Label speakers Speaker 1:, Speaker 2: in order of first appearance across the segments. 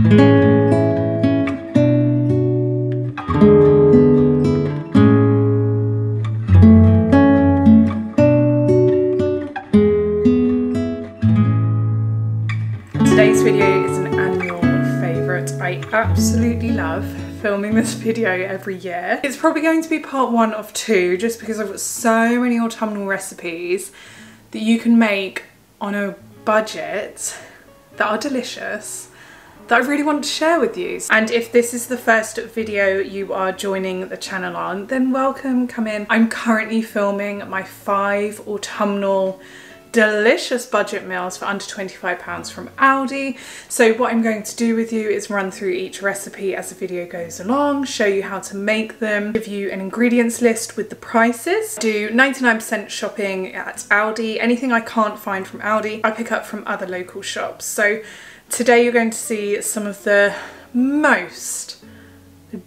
Speaker 1: Today's video is an annual favourite. I absolutely love filming this video every year. It's probably going to be part 1 of 2 just because I've got so many autumnal recipes that you can make on a budget that are delicious that I really want to share with you. And if this is the first video you are joining the channel on, then welcome, come in. I'm currently filming my 5 autumnal delicious budget meals for under £25 from Aldi. So what I'm going to do with you is run through each recipe as the video goes along, show you how to make them, give you an ingredients list with the prices, do 99% shopping at Aldi. Anything I can't find from Aldi, I pick up from other local shops. So today you're going to see some of the most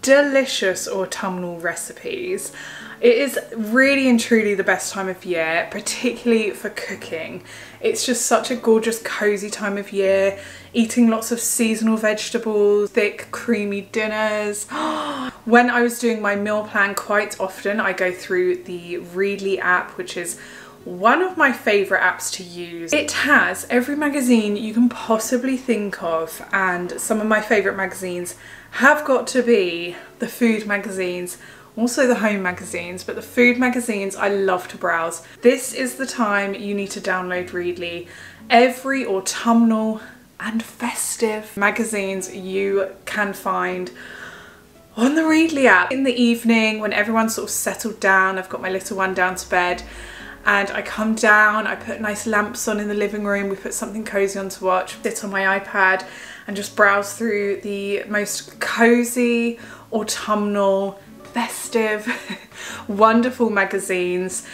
Speaker 1: delicious autumnal recipes. It is really and truly the best time of year, particularly for cooking. It's just such a gorgeous, cozy time of year. Eating lots of seasonal vegetables, thick, creamy dinners. When I was doing my meal plan, quite often I go through the Readly app, which is one of my favourite apps to use. It has every magazine you can possibly think of, and some of my favourite magazines have got to be the food magazines, also the home magazines, but the food magazines I love to browse. This is the time you need to download Readly. Every autumnal and festive magazines you can find on the Readly app. In the evening when everyone's sort of settled down, I've got my little one down to bed, and I come down, I put nice lamps on in the living room, we put something cozy on to watch, sit on my iPad and just browse through the most cozy, autumnal, festive, wonderful magazines.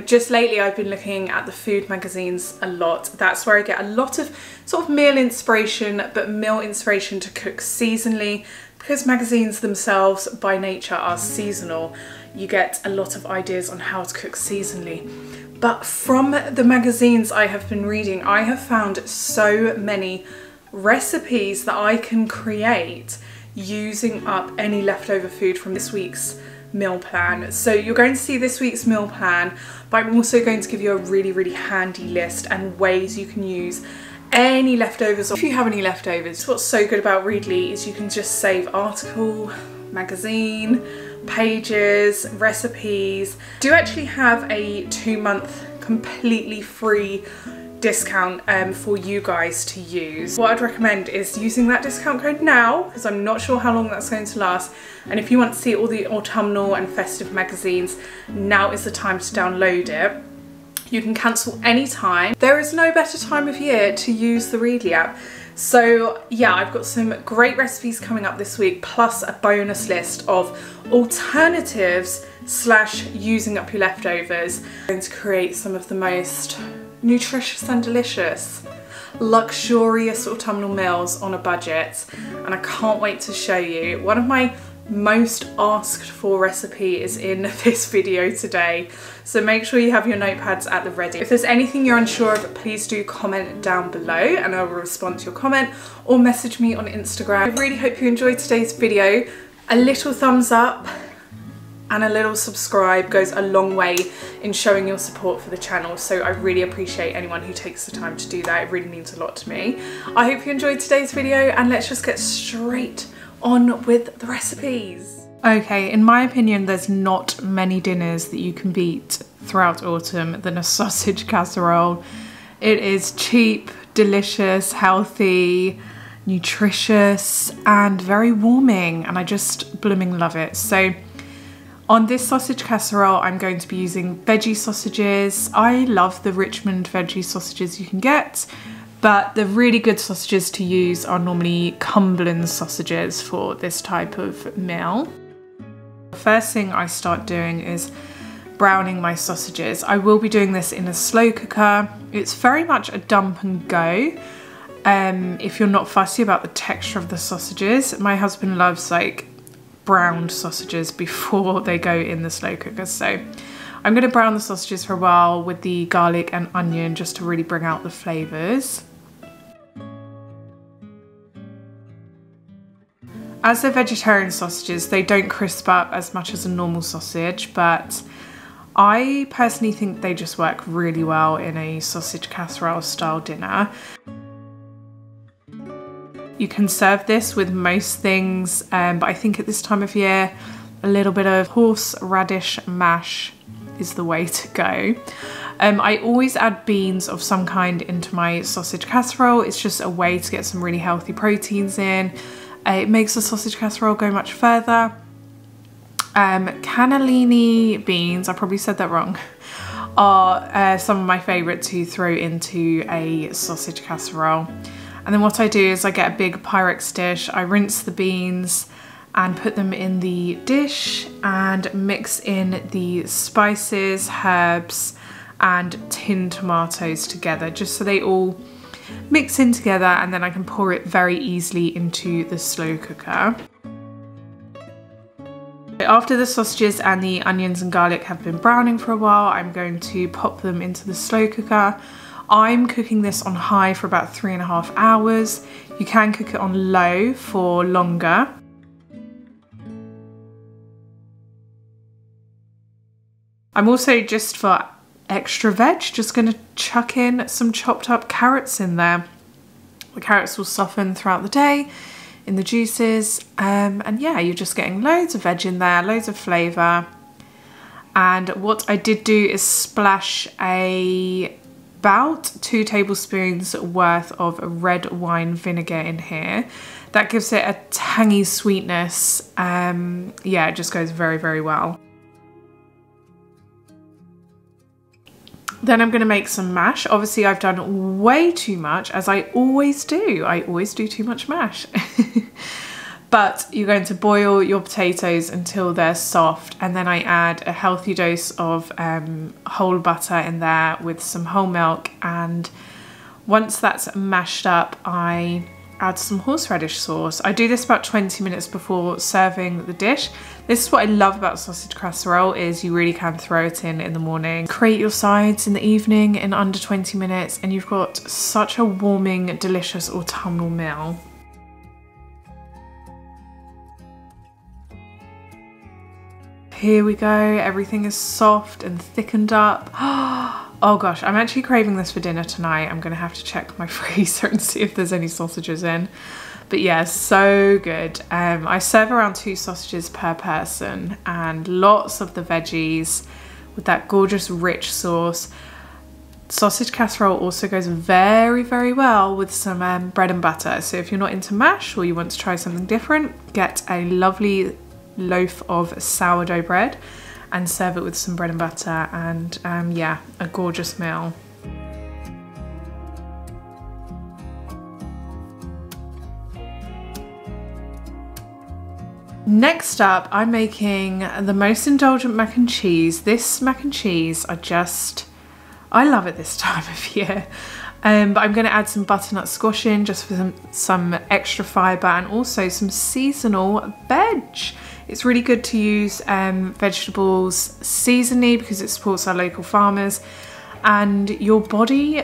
Speaker 1: Just lately I've been looking at the food magazines a lot. That's where I get a lot of sort of meal inspiration, but meal inspiration to cook seasonally, because magazines themselves by nature are seasonal. You get a lot of ideas on how to cook seasonally. But from the magazines I have been reading, I have found so many recipes that I can create using up any leftover food from this week's meal plan. So you're going to see this week's meal plan, but I'm also going to give you a really handy list and ways you can use any leftovers. If you have any leftovers, what's so good about Readly is you can just save article, magazine, pages, recipes. Do actually have a 2-month completely free discount for you guys to use. What I'd recommend is using that discount code now, because I'm not sure how long that's going to last, and if you want to see all the autumnal and festive magazines, now is the time to download it. You can cancel anytime. There is no better time of year to use the Readly app. So yeah, I've got some great recipes coming up this week, plus a bonus list of alternatives / using up your leftovers. I'm going to create some of the most nutritious and delicious, luxurious autumnal meals on a budget, and I can't wait to show you. One of my most asked for recipe is in this video today, so make sure you have your notepads at the ready. If there's anything you're unsure of, please do comment down below and I will respond to your comment, or message me on Instagram. I really hope you enjoyed today's video. A little thumbs up and a little subscribe goes a long way in showing your support for the channel, so I really appreciate anyone who takes the time to do that. It really means a lot to me. I hope you enjoyed today's video, and let's just get straight on with the recipes. Okay, in my opinion, there's not many dinners that you can beat throughout autumn than a sausage casserole. It is cheap, delicious, healthy, nutritious, and very warming, and I just blooming love it. So on this sausage casserole, I'm going to be using veggie sausages. I love the Richmond veggie sausages you can get, but the really good sausages to use are normally Cumberland sausages for this type of meal. The first thing I start doing is browning my sausages. I will be doing this in a slow cooker. It's very much a dump and go. If you're not fussy about the texture of the sausages. My husband loves like browned sausages before they go in the slow cooker, so I'm going to brown the sausages for a while with the garlic and onion just to really bring out the flavours. As they're vegetarian sausages, they don't crisp up as much as a normal sausage, but I personally think they just work really well in a sausage casserole style dinner. You can serve this with most things, but I think at this time of year, a little bit of horseradish mash is the way to go. I always add beans of some kind into my sausage casserole. It's just a way to get some really healthy proteins in. It makes the sausage casserole go much further. Cannellini beans, I probably said that wrong, are some of my favourite to throw into a sausage casserole. And then what I do is I get a big Pyrex dish, I rinse the beans and put them in the dish and mix in the spices, herbs and tinned tomatoes together, just so they all mix in together, and then I can pour it very easily into the slow cooker. After the sausages and the onions and garlic have been browning for a while, I'm going to pop them into the slow cooker. I'm cooking this on high for about 3.5 hours. You can cook it on low for longer. I'm also, just for extra veg, just going to chuck in some chopped up carrots in there. The carrots will soften throughout the day in the juices, and yeah, you're just getting loads of veg in there, loads of flavour. And what I did do is splash about 2 tablespoons worth of red wine vinegar in here. That gives it a tangy sweetness. Yeah, it just goes very, very well. Then I'm going to make some mash. Obviously I've done way too much, as I always do. I always do too much mash. But you're going to boil your potatoes until they're soft, and then I add a healthy dose of whole butter in there with some whole milk, and once that's mashed up I add some horseradish sauce. I do this about 20 minutes before serving the dish. This is what I love about sausage casserole, is you really can throw it in the morning, create your sides in the evening in under 20 minutes, and you've got such a warming, delicious autumnal meal. Here we go, everything is soft and thickened up. Oh gosh, I'm actually craving this for dinner tonight. I'm gonna have to check my freezer and see if there's any sausages in. But yeah, so good. I serve around 2 sausages per person, and lots of the veggies with that gorgeous rich sauce. Sausage casserole also goes very, very well with some bread and butter. So if you're not into mash or you want to try something different, get a lovely loaf of sourdough bread and serve it with some bread and butter, and yeah, a gorgeous meal. Next up, I'm making the most indulgent mac and cheese. This mac and cheese, I love it this time of year. But I'm going to add some butternut squash in just for some extra fibre, and also some seasonal veg. It's really good to use vegetables seasonally because it supports our local farmers, and your body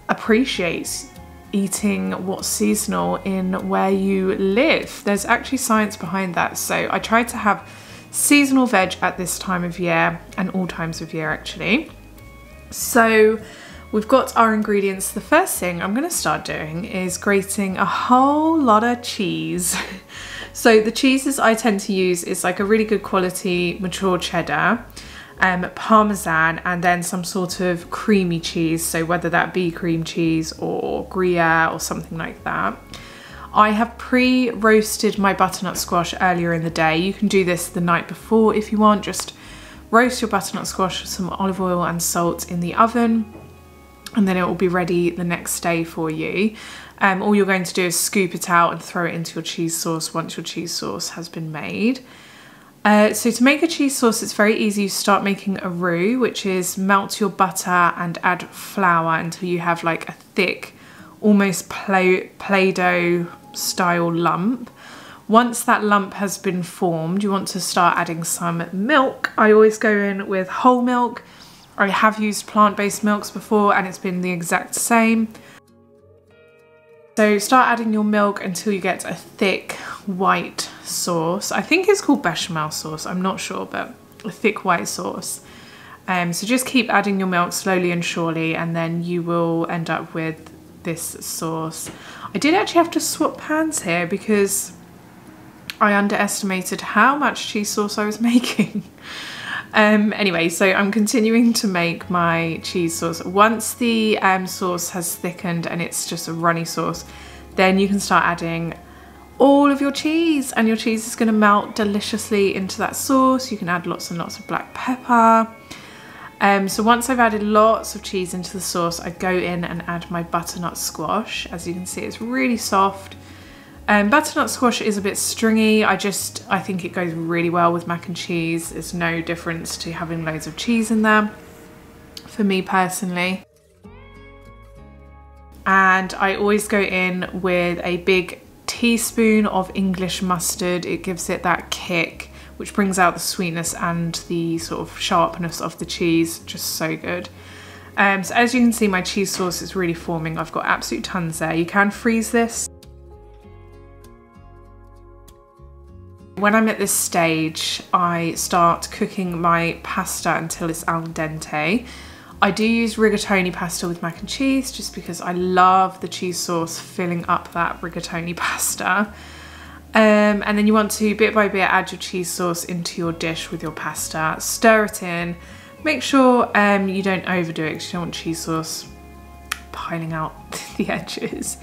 Speaker 1: appreciates eating what's seasonal in where you live. There's actually science behind that. So I try to have seasonal veg at this time of year, and all times of year actually. So we've got our ingredients. The first thing I'm going to start doing is grating a whole lot of cheese. So the cheeses I tend to use is like a really good quality mature cheddar, Parmesan, and then some sort of creamy cheese. So whether that be cream cheese or Gruyere or something like that. I have pre-roasted my butternut squash earlier in the day. You can do this the night before if you want. Just roast your butternut squash with some olive oil and salt in the oven, and then it will be ready the next day for you. All you're going to do is scoop it out and throw it into your cheese sauce once your cheese sauce has been made. So to make a cheese sauce, it's very easy. You start making a roux, which is melt your butter and add flour until you have like a thick, almost Play-Doh style lump. Once that lump has been formed, you want to start adding some milk. I always go in with whole milk. I have used plant-based milks before and it's been the exact same. So start adding your milk until you get a thick, white sauce. I think it's called bechamel sauce, I'm not sure, but a thick white sauce. So just keep adding your milk slowly and surely, and then you will end up with this sauce. I did actually have to swap pans here because I underestimated how much cheese sauce I was making. Anyway, so I'm continuing to make my cheese sauce. Once the sauce has thickened and it's just a runny sauce, then you can start adding all of your cheese, and your cheese is going to melt deliciously into that sauce. You can add lots and lots of black pepper. So once I've added lots of cheese into the sauce, I go in and add my butternut squash. As you can see, it's really soft. Butternut squash is a bit stringy. I think it goes really well with mac and cheese. There's no difference to having loads of cheese in there, for me personally. And I always go in with a big teaspoon of English mustard. It gives it that kick, which brings out the sweetness and the sort of sharpness of the cheese. Just so good. So as you can see, my cheese sauce is really forming. I've got absolute tons there. You can freeze this. When I'm at this stage, I start cooking my pasta until it's al dente. I do use rigatoni pasta with mac and cheese just because I love the cheese sauce filling up that rigatoni pasta. And then you want to, bit by bit, add your cheese sauce into your dish with your pasta. Stir it in. Make sure you don't overdo it because you don't want cheese sauce piling out the edges.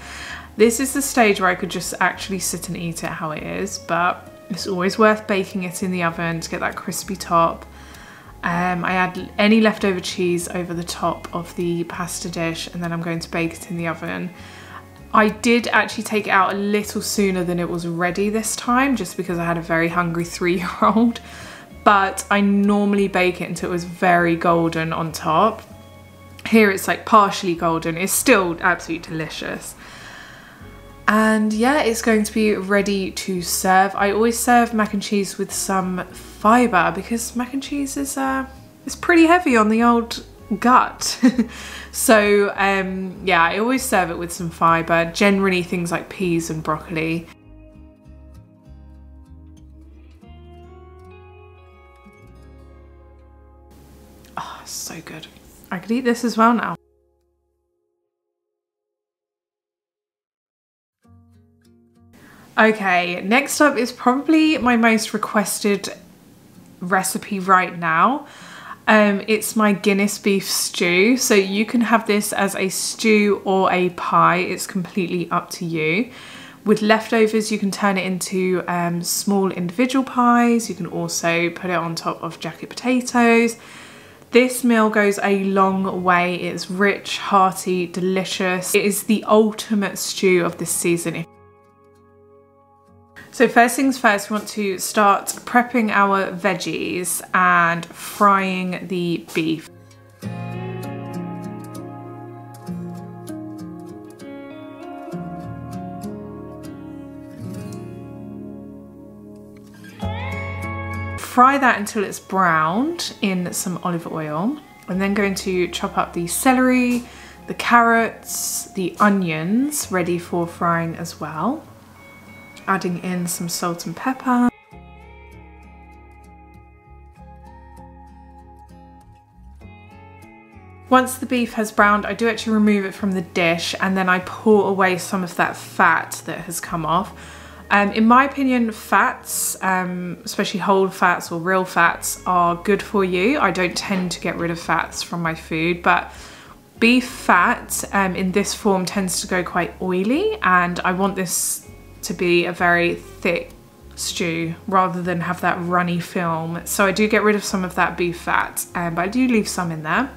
Speaker 1: This is the stage where I could just actually sit and eat it how it is, but it's always worth baking it in the oven to get that crispy top. I add any leftover cheese over the top of the pasta dish, and then I'm going to bake it in the oven. I did actually take it out a little sooner than it was ready this time, just because I had a very hungry 3-year-old. But I normally bake it until it was very golden on top. Here it's like partially golden. It's still absolutely delicious. And yeah, it's going to be ready to serve. I always serve mac and cheese with some fibre because mac and cheese is pretty heavy on the old gut. So yeah, I always serve it with some fibre, generally things like peas and broccoli. Oh, so good. I could eat this as well now. Okay, next up is probably my most requested recipe right now. It's my Guinness beef stew. So you can have this as a stew or a pie. It's completely up to you. With leftovers, you can turn it into small individual pies. You can also put it on top of jacket potatoes. This meal goes a long way. It's rich, hearty, delicious. It is the ultimate stew of this season. So first things first, we want to start prepping our veggies and frying the beef. Fry that until it's browned in some olive oil. I'm then going to chop up the celery, the carrots, the onions, ready for frying as well. Adding in some salt and pepper. Once the beef has browned, I do actually remove it from the dish and then I pour away some of that fat that has come off. In my opinion, fats, especially whole fats or real fats, are good for you. I don't tend to get rid of fats from my food, but beef fat in this form tends to go quite oily, and I want this to be a very thick stew rather than have that runny film. So I do get rid of some of that beef fat, but I do leave some in there.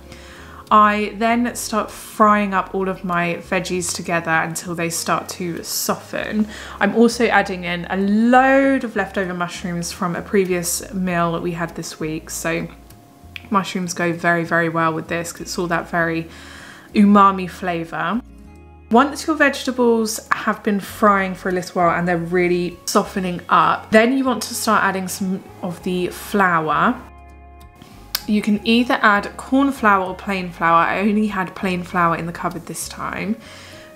Speaker 1: I then start frying up all of my veggies together until they start to soften. I'm also adding in a load of leftover mushrooms from a previous meal that we had this week. So mushrooms go very, very well with this because it's all that very umami flavour. Once your vegetables have been frying for a little while and they're really softening up, then you want to start adding some of the flour. You can either add corn flour or plain flour. I only had plain flour in the cupboard this time.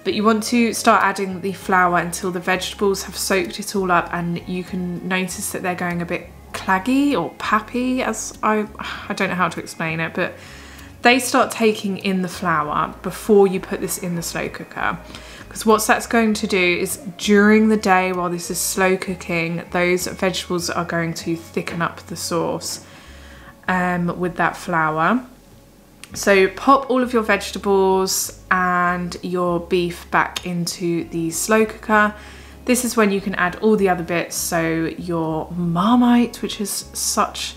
Speaker 1: But you want to start adding the flour until the vegetables have soaked it all up and you can notice that they're going a bit claggy or pappy, as I don't know how to explain it, but they start taking in the flour before you put this in the slow cooker. Because what that's going to do is during the day while this is slow cooking, those vegetables are going to thicken up the sauce with that flour. So pop all of your vegetables and your beef back into the slow cooker. This is when you can add all the other bits. So your Marmite, which is such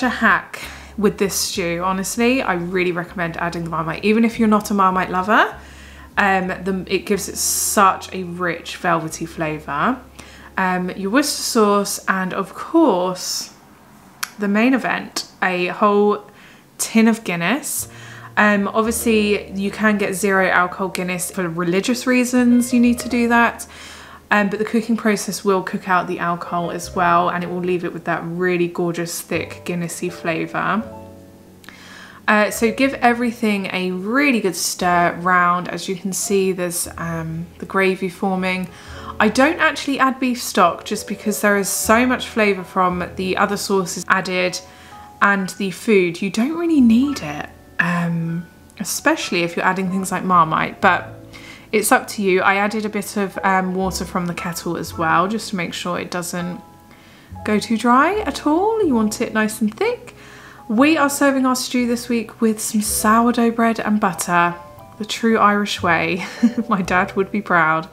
Speaker 1: a hack with this stew. Honestly, I really recommend adding the Marmite, even if you're not a Marmite lover. It gives it such a rich velvety flavour. Your Worcester sauce, and of course the main event, a whole tin of Guinness. Obviously you can get 0 alcohol Guinness for religious reasons, you need to do that. But the cooking process will cook out the alcohol as well, and it will leave it with that really gorgeous thick Guinnessy flavour. So give everything a really good stir round. As you can see, there's the gravy forming. I don't actually add beef stock just because there is so much flavour from the other sauces added and the food. You don't really need it, especially if you're adding things like Marmite, but it's up to you. I added a bit of water from the kettle as well, just to make sure it doesn't go too dry at all. You want it nice and thick. We are serving our stew this week with some sourdough bread and butter, the true Irish way. My dad would be proud.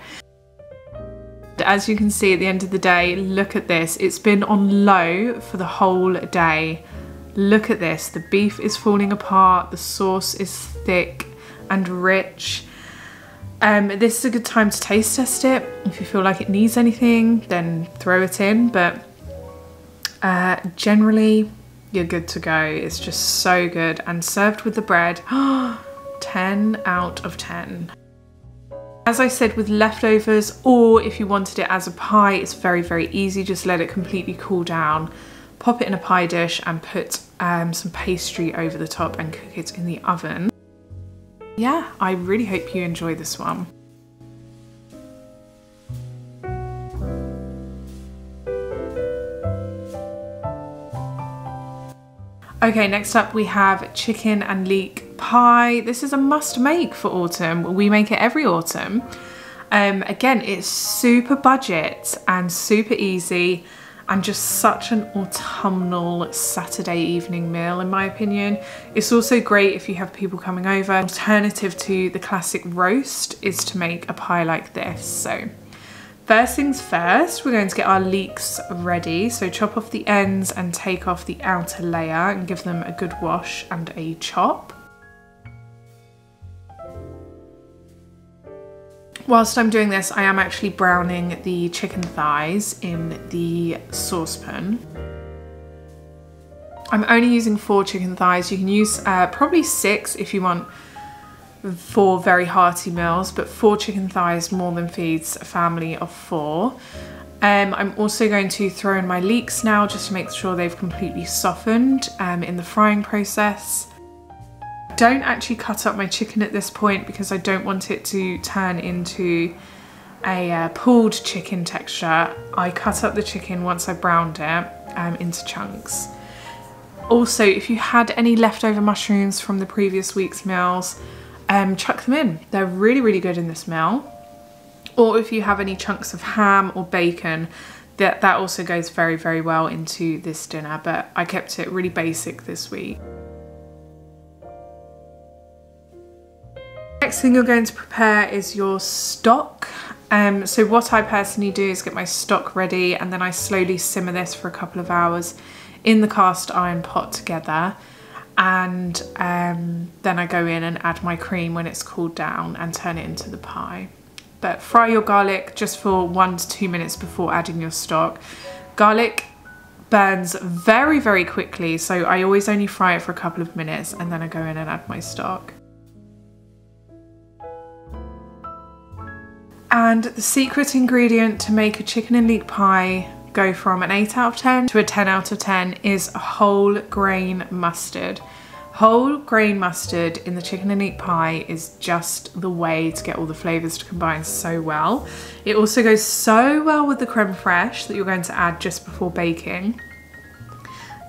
Speaker 1: As you can see at the end of the day, look at this. It's been on low for the whole day. Look at this. The beef is falling apart. The sauce is thick and rich. This is a good time to taste test it. If you feel like it needs anything, then throw it in. But generally, you're good to go. It's just so good. And served with the bread, 10 out of 10. As I said, with leftovers, or if you wanted it as a pie, it's very, very easy. Just let it completely cool down. Pop it in a pie dish and put some pastry over the top and cook it in the oven. Yeah, I really hope you enjoy this one. Okay, next up we have chicken and leek pie. This is a must make for autumn. We make it every autumn. Again, it's super budget and super easy and just such an autumnal Saturday evening meal, in my opinion. It's also great if you have people coming over. An alternative to the classic roast is to make a pie like this. So first things first, we're going to get our leeks ready. So chop off the ends and take off the outer layer and give them a good wash and a chop. Whilst I'm doing this, I am actually browning the chicken thighs in the saucepan. I'm only using 4 chicken thighs. You can use probably 6 if you want 4 very hearty meals, but 4 chicken thighs more than feeds a family of 4. I'm also going to throw in my leeks now just to make sure they've completely softened in the frying process. Don't actually cut up my chicken at this point because I don't want it to turn into a pulled chicken texture. I cut up the chicken once I browned it into chunks. Also, if you had any leftover mushrooms from the previous week's meals, chuck them in. They're really, really good in this meal. Or if you have any chunks of ham or bacon, that also goes very, very well into this dinner, but I kept it really basic this week. Next thing you're going to prepare is your stock. So what I personally do is get my stock ready and then I slowly simmer this for a couple of hours in the cast iron pot together, and then I go in and add my cream when it's cooled down and turn it into the pie. But fry your garlic just for 1 to 2 minutes before adding your stock. Garlic burns very, very quickly, so I always only fry it for a couple of minutes and then I go in and add my stock. And the secret ingredient to make a chicken and leek pie go from an 8 out of 10 to a 10 out of 10 is whole grain mustard. Whole grain mustard in the chicken and eat pie is just the way to get all the flavours to combine so well. It also goes so well with the creme fraiche that you're going to add just before baking.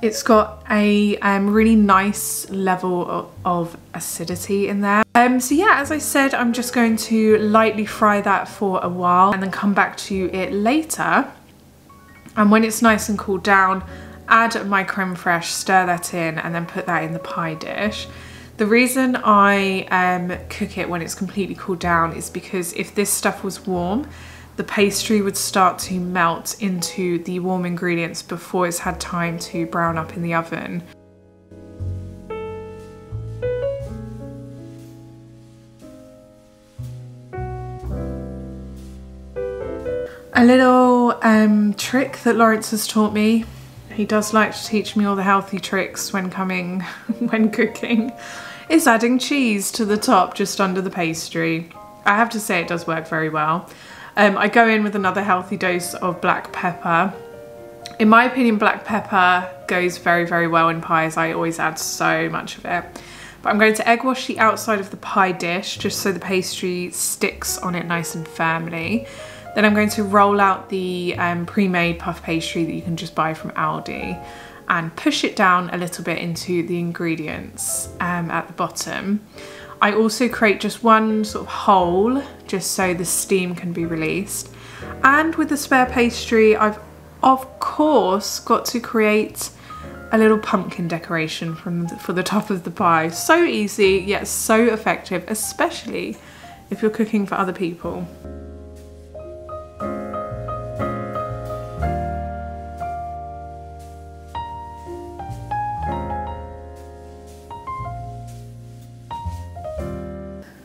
Speaker 1: It's got a really nice level of acidity in there. So yeah, as I said, I'm just going to lightly fry that for a while and then come back to it later. And when it's nice and cooled down, add my creme fraiche, stir that in, and then put that in the pie dish. The reason I cook it when it's completely cooled down is because if this stuff was warm, the pastry would start to melt into the warm ingredients before it's had time to brown up in the oven. A little trick that Lawrence has taught me. He does like to teach me all the healthy tricks when cooking, is adding cheese to the top just under the pastry. I have to say it does work very well. I go in with another healthy dose of black pepper. In my opinion, black pepper goes very, very well in pies. I always add so much of it. But I'm going to egg wash the outside of the pie dish just so the pastry sticks on it nice and firmly. Then I'm going to roll out the pre-made puff pastry that you can just buy from Aldi and push it down a little bit into the ingredients at the bottom. I also create just one sort of hole just so the steam can be released. And with the spare pastry, I've of course got to create a little pumpkin decoration for the top of the pie. So easy, yet so effective, especially if you're cooking for other people.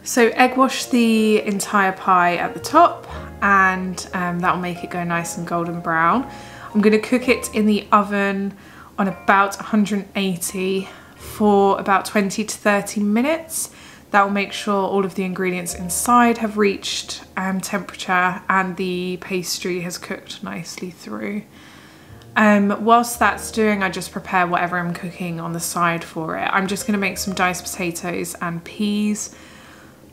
Speaker 1: So egg wash the entire pie at the top, and that will make it go nice and golden brown. I'm going to cook it in the oven on about 180 for about 20 to 30 minutes. That will make sure all of the ingredients inside have reached temperature and the pastry has cooked nicely through. Whilst that's doing, I just prepare whatever I'm cooking on the side for it. I'm just going to make some diced potatoes and peas,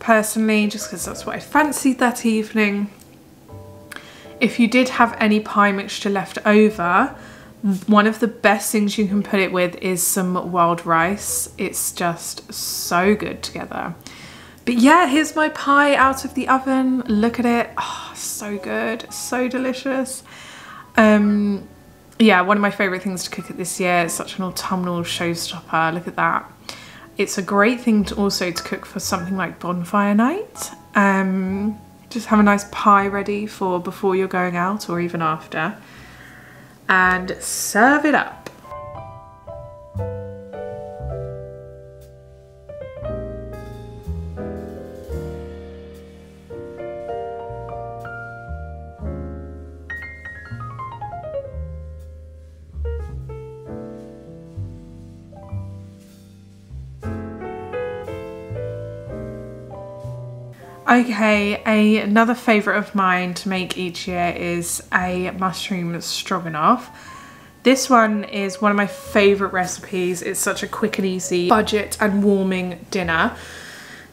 Speaker 1: personally, just because that's what I fancied that evening. If you did have any pie mixture left over, one of the best things you can put it with is some wild rice. It's just so good together. But yeah, here's my pie out of the oven. Look at it. Oh, so good, so delicious. Yeah, one of my favourite things to cook at this year. It's such an autumnal showstopper. Look at that. It's a great thing to also cook for something like bonfire night. Just have a nice pie ready for before you're going out or even after, and serve it up. Okay, another favourite of mine to make each year is a mushroom stroganoff. This one is one of my favourite recipes. It's such a quick and easy budget and warming dinner.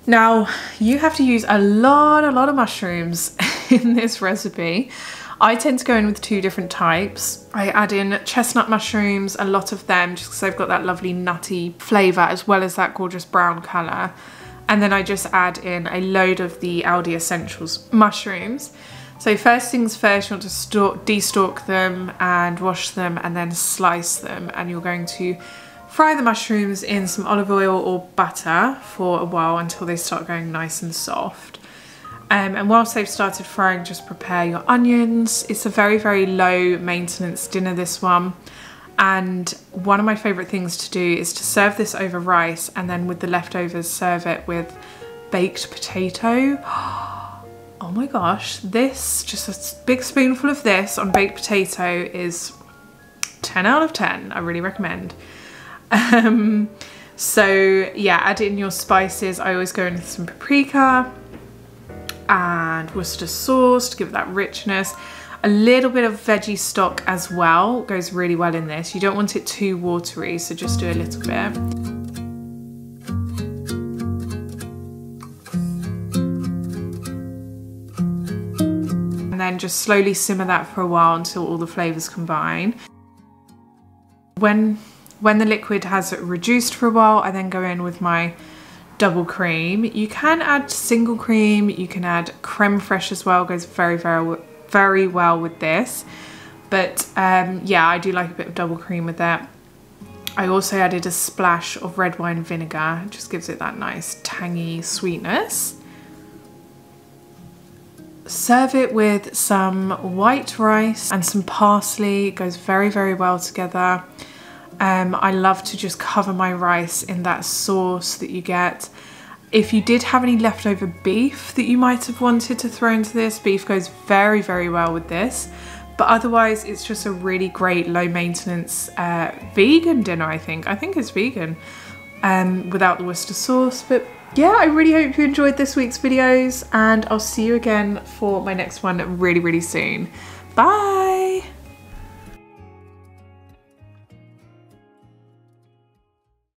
Speaker 1: Now, you have to use a lot of mushrooms in this recipe. I tend to go in with two different types. I add in chestnut mushrooms, a lot of them, just because they've got that lovely nutty flavour as well as that gorgeous brown colour. And then I just add in a load of the Aldi Essentials mushrooms. So first things first, you want to de-stalk them and wash them and then slice them. And you're going to fry the mushrooms in some olive oil or butter for a while until they start going nice and soft. And whilst they've started frying, just prepare your onions. It's a very, very low maintenance dinner, this one. And one of my favourite things to do is to serve this over rice, and then with the leftovers serve it with baked potato. Oh my gosh, this, just a big spoonful of this on baked potato is 10 out of 10. I really recommend. So yeah, add in your spices. I always go in with some paprika and Worcester sauce to give it that richness. A little bit of veggie stock as well goes really well in this. You don't want it too watery, so just do a little bit. then just slowly simmer that for a while until all the flavours combine. When the liquid has reduced for a while, I then go in with my double cream. You can add single cream, you can add creme fraiche as well, goes very, very, very well with this. But yeah, I do like a bit of double cream with that. I also added a splash of red wine vinegar, it just gives it that nice tangy sweetness. Serve it with some white rice and some parsley, it goes very, very well together. I love to just cover my rice in that sauce that you get. If you did have any leftover beef that you might have wanted to throw into this, beef goes very, very well with this. But otherwise, it's just a really great low maintenance vegan dinner, I think. I think it's vegan without the Worcester sauce. But yeah, I really hope you enjoyed this week's videos, and I'll see you again for my next one really, really soon. Bye!